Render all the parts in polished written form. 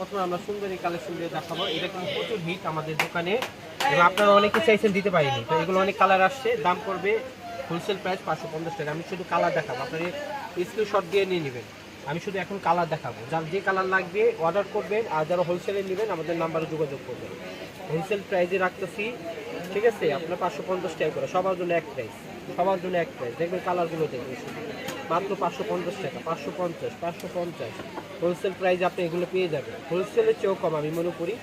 সর্বপ্রথম আমরা সুন্দরী কালেকশন দিয়ে দেখাবো। এটা কিন্তু প্রচুর হিট আমাদের দোকানে এবং আপনারা অনেকে চাইছেন দিতে পারিনি। তো এগুলো অনেক কালার আসছে, দাম পড়বে হোলসেল প্রাইস 550 টাকা। আমি শুধু কালার দেখাবো, আপনারা স্ক্রিনশট দিয়ে নিয়ে নেবেন। আমি শুধু এখন কালার দেখাবো, যার যে কালার লাগবে অর্ডার করবেন, আর যারা হোলসেলে নেবেন আমাদের নাম্বারে যোগাযোগ করবেন। হোলসেল প্রাইসে রাখতেছি, ঠিক আছে? আপনার 550 টাকা করে, সবার জন্য এক প্রাইস, সবার জন্য এক প্রাইস। দেখবেন কালারগুলো দেখবেন শুধু মাত্র 550 টাকা, 550, 550 হোলসেল প্রাইসে আপনি এগুলো পেয়ে যাবেন। হোলসেলের চেয়েও কম আমি মনে করি।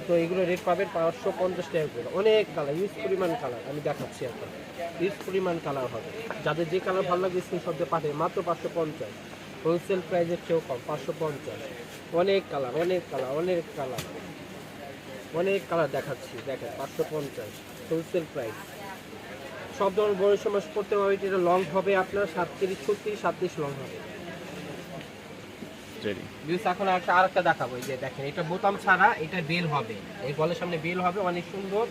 তো এগুলো রেট পাবেন 550 টাকা করে। অনেক কালার, ইউজ পরিমাণ কালার আমি দেখাচ্ছি এখন, ইউজ পরিমাণ কালার হবে। যাদের যে কালার ভালো লাগবে স্ক্রিনশট দিয়ে পাঠিয়ে মাত্র 550, হোলসেল প্রাইসের চেয়েও কম, 550। অনেক কালার, অনেক কালার, অনেক কালার, অনেক কালার দেখাচ্ছি, দেখেন 550 হোলসেল প্রাইস। সব ধরনের বড় সমাজ করতে পারবে। এটা লং হবে আপনার 37, 36, 37 লং হবে। এখন আরেকটা দেখাবো, এই যে দেখেন এটা বোতাম ছাড়া, এটা বেল হবে, এই গলের সামনে বেল হবে, অনেক সুন্দর।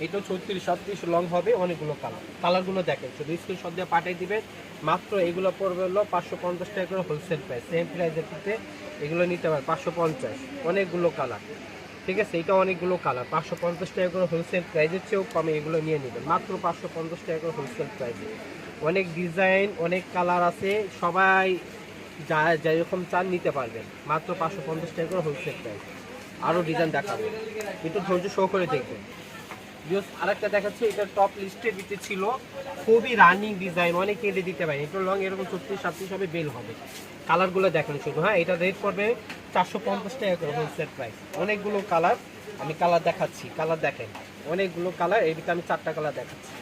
এটা 36, 37 লং হবে, অনেকগুলো কালার। কালারগুলো দেখেন, শুধু স্ক্রিনশট দিয়ে পাঠিয়ে দিবেন। মাত্র এগুলো পড়বে হলো 550 টাকা করে হোলসেল প্রাইস। সেম প্রাইসের ক্ষেত্রে এগুলো নিতে পারে 550, অনেকগুলো কালার, ঠিক আছে? এটা অনেকগুলো কালার, 550 টাকা করে হোলসেল প্রাইসের চেয়েও কমে এগুলো নিয়ে নেবেন মাত্র 550 টাকা করে হোলসেল প্রাইসে। অনেক ডিজাইন, অনেক কালার আছে, সবাই যা যেরকম চান নিতে পারবেন মাত্র 550 টাকা করে হোলসেল প্রাইস। আরও ডিজাইন দেখাবো, একটু ধৈর্য শো করে দেখবেন। আরেকটা দেখাচ্ছি, এটা টপ লিস্টের ভিতরে ছিল, খুবই রানিং ডিজাইন, অনেকে এনে দিতে পারে। একটু লং এরকম 36, 37 হবে, বেল হবে। কালারগুলো দেখেন শুধু, হ্যাঁ এটা রেট পড়বে 450 টাকা করে হোলসেল প্রাইস। অনেকগুলো কালার, আমি কালার দেখাচ্ছি, কালার দেখেন অনেকগুলো কালার। এদিকে আমি 4টা কালার দেখাচ্ছি।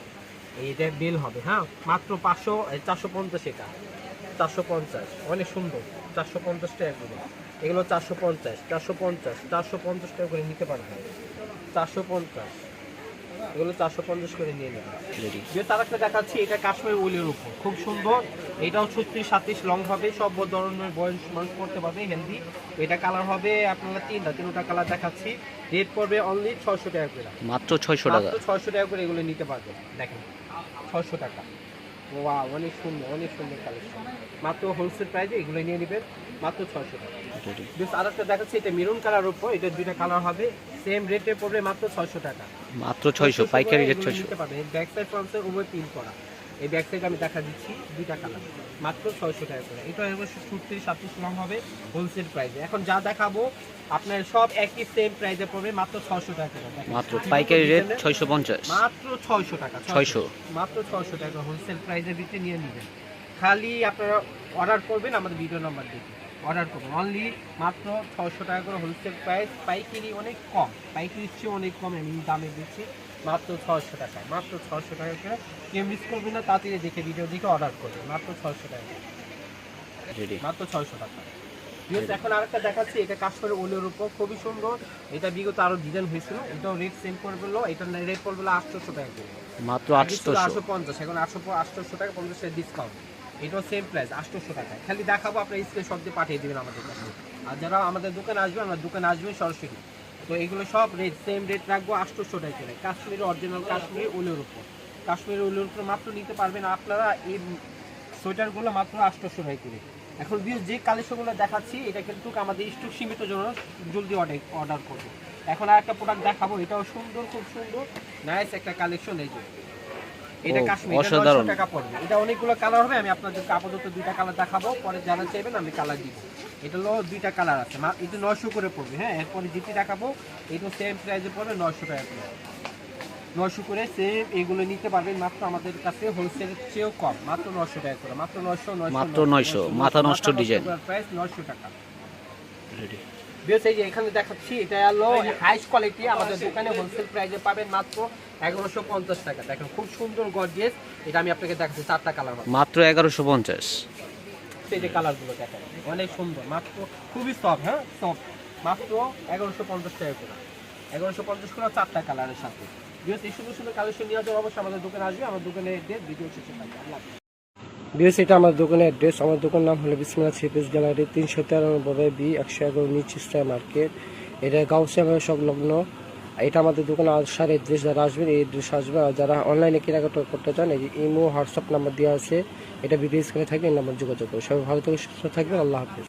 এইটা বেল হবে, হ্যাঁ মাত্র 450 এটা 450, অনেক সুন্দর। 450 টাকা করে এগুলো, 450, 450, 450 টাকা করে নিতে পারবেন। 450 এগুলো 450 করে নিয়ে নেবেন। যে তার একটা দেখাচ্ছি, এটা কাশ্মীর উলের উপর, খুব সুন্দর। এটাও 36, 37 লং হবে, সব ধরনের বয়স মানুষ করতে পারবে, হেলদি। এটা কালার হবে আপনারা তিনটা কালার দেখাচ্ছি। রেট পড়বে অনলি 600 টাকা করে, মাত্র 600 টাকা, 600 টাকা করে এগুলো নিতে পারবেন। দেখেন 600 টাকা, ওয়া অনেক সুন্দর, অনেক সুন্দর কালেকশন। মাত্র হোলসেল প্রাইসে এগুলো নিয়ে নেবেন মাত্র 600 টাকা। আরেকটা দেখাচ্ছি, এটা মেরুন কালার উপর, এটা দুইটা কালার হবে, সেম রেটে পড়বে মাত্র 600 টাকা, মাত্র 600 পাইকারি রেট 600 নিতে পারবেন। ব্যাক সাইড ফ্রন্ট সাইড উভয় প্রিন্ট করা। এই ব্যাক সাইড আমি দেখা দিচ্ছি, দুইটা কালার মাত্র 600 টাকা করে। এটা 36, 37 লং হবে হোলসেল প্রাইসে। এখন যা দেখাবো আপনার সব একই সেম প্রাইসে পড়বে মাত্র 600 টাকা করে। মাত্র পাইকারি রেট 650, মাত্র 600 টাকা, 600 মাত্র 600 টাকা হোলসেল প্রাইসের ভিতরে নিয়ে নেবেন। খালি আপনারা অর্ডার করবেন, আমাদের ভিডিও নাম্বার দেখে অর্ডার করবেন। অনলি মাত্র 600 টাকা করে হোলসেল প্রাইস। পাইকারি অনেক কম, পাইকারির চেয়ে অনেক কম আমি দামে দিচ্ছি মাত্র 600 টাকা, মাত্র 600 টাকা করে। কেউ মিস করবেন না, তাড়াতাড়ি দেখে ভিডিও দেখে অর্ডার করবেন মাত্র 600 টাকা, মাত্র 600 টাকা। এখন আরেকটা দেখাচ্ছি, এটা কাশ্মীরের উলের উপর, খুবই সুন্দর। এটা বিগত আরো ডিজাইন হয়েছিল, এটাও রেট সেম করে বললো। এটা রেট পড়বে 800 টাকা করে, মাত্র 850, এখন 800 টাকা 50 টাকা ডিসকাউন্ট। এটাও সেম প্রাইস 800 টাকা। খালি দেখাবো, আপনার স্ক্রিনশট দিয়ে পাঠিয়ে দেবেন আমাদের কাছে। আর যারা আমাদের দোকানে আসবে, আমরা দোকানে আসবেন সরাসরি। তো এগুলো সব রেট সেম রেট রাখবো 800 টাকা করে। কাশ্মীরি অরিজিনাল কাশ্মীরি উলের উপর, কাশ্মীরি উলের উপর মাত্র নিতে পারবেন আপনারা এই সোয়েটারগুলো মাত্র 800 টাকা করে। এখন যে কালেকশনগুলো দেখাচ্ছি, এটা কিন্তু আমাদের স্টক সীমিত জন্য, জলদি অর্ডার করবো। এখন আর একটা প্রোডাক্ট দেখাবো, এটাও সুন্দর, খুব সুন্দর নাইস একটা কালেকশন। এই যে এটা কাশ্মীর, 900 টাকা পড়বে। এটা অনেকগুলো কালার হবে, আমি আপনাদেরকে আপাতত দুইটা কালার দেখাবো, পরে যারা চাইবেন আমি কালার দিব। এটা হলো দুইটা কালার আছে, এটা 900 করে পড়বে। হ্যাঁ, এরপরে যেটি দেখাবো এটা সেম প্রাইসে পড়বে 900 টাকা করে, 900 করে সেম। এগুলো নিতে পারবেন মাত্র আমাদের কাছে হোলসেলের চেয়েও কম, মাত্র 900 টাকা করে, মাত্র 900, মাত্র 900, মাথা নষ্ট ডিজাইন প্রাইস 900 টাকা। এই যে এখানে দেখাচ্ছি, এটা হলো হাইস্ট কোয়ালিটি, আমাদের দোকানে হোলসেল প্রাইসে পাবেন মাত্র 1150 টাকা। দেখেন খুব সুন্দর গর্জিয়াস, এটা আমি আপনাকে দেখাচ্ছি 4টা কালার মাত্র 1150। এই যে কালারগুলো দেখেন অনেক সুন্দর, মাত্র খুবই সফট, হ্যাঁ সফট, মাত্র 1150 টাকা করে, 1150 করে 4টা কালারের সাথে। এই সুন্দর সুন্দর কালেকশন নিয়ে যাওয়া অবশ্যই আমাদের দোকানে আসবে। আমার দোকানে অ্যাড্রেস ভিডিও শেষে থাকবে। আল্লাহ হাফেজ। এটা আমার দোকানের অ্যাড্রেস। আমার দোকান নাম হলো বিসমিল্লাহ থ্রি পিস গ্যালারি, 393 বি 111 নিচ স্টার মার্কেট। এটা গাউসিয়া সংলগ্ন। এটা আমাদের দোকানে আসার অ্যাড্রেস, যারা আসবেন এই অ্যাড্রেস আসবে। আর যারা অনলাইনে কেনাকাটা করতে চান, এই যে ইমো হোয়াটসঅ্যাপ নাম্বার দেওয়া আছে, এটা ভিডিও স্ক্রিনে থাকবে, এই নাম্বার যোগাযোগ করবে। সবাই ভালো থেকে সুস্থ থাকবেন। আল্লাহ হাফেজ।